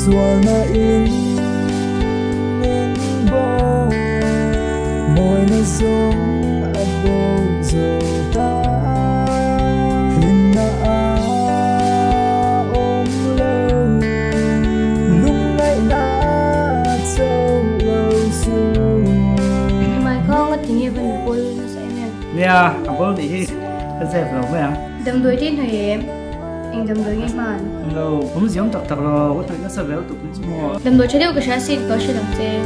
xua na in bo môi na giống abo zo ta hin na ôm lâu lung ngày na châu lâu xuống mai con có tiếng Việt buồn sẽ nè nè abo thì cái dẹp rồi mấy anh đâm đuôi trên thôi em anh đâm đuôi ngay mà lâu cũng giống tật tật rồi có thể nó sẽ véo tụt lên chứ mà đâm đuôi trên đây có cái gì có sự đâm xe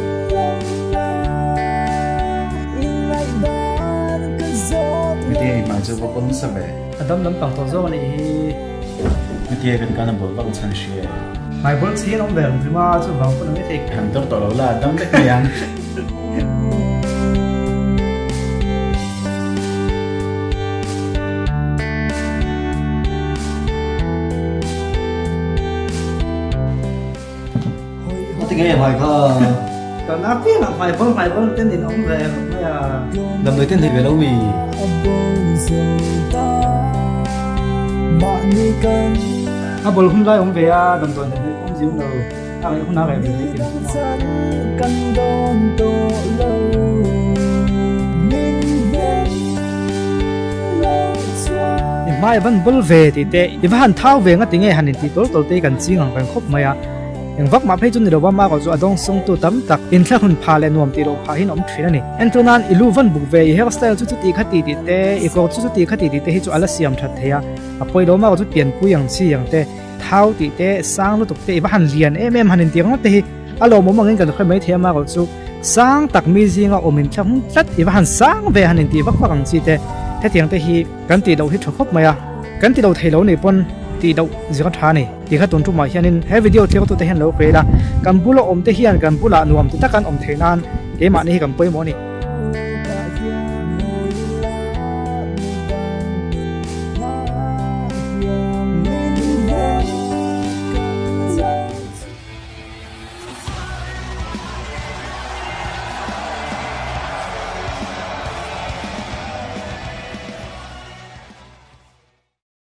thì mà chưa có công sự về đâm đâm bằng thằng dâu này thì cái cái nó bớt bằng chân xe mày bớt xí nó về thì mà chứ vào cái này thì hàng tốt tổ là đâm cái gì ăn nghe hỏi có còn áp biết là mày bớt tên thì nó về mới à đầm người tên thì về đâu vì abo không lại ông về à đầm tuần thì ông díu đâu à không nào về về đi mai vẫn bul về thì tệ vẫn thao về ngay tiếng nghe hành thì tối tê cần chi ngang cần khóc mày à yang vak ma phei chun ni rowa ma ko zu adong song tu tam tak in thla hun pha le nuam ti ro pha hin om thina ni entronan ilu van buk ve hairstyle chu ti khati ti te i ko chu ti khati ti te hi chu ala siam that theya apoi ro ma ko chu pian pu yang chi yang te thau ti te sang lu tuk te ba han lian em hanin ti ngot te hi alo mo mangin kan khoi mai the ma ko chu sang tak mi jinga omin thlang tlat i ba han sang ve hanin ti vak vak ang chi te the tiang te hi kan ti do hi thokop maya kan ti do thelo nei pon ti do zira thani ti kha ton tu ma hianin he video thek tu te hen lo khela kan bulo om te hian kan bula nuam te takan om theinan ke ma ni kan poi mo ni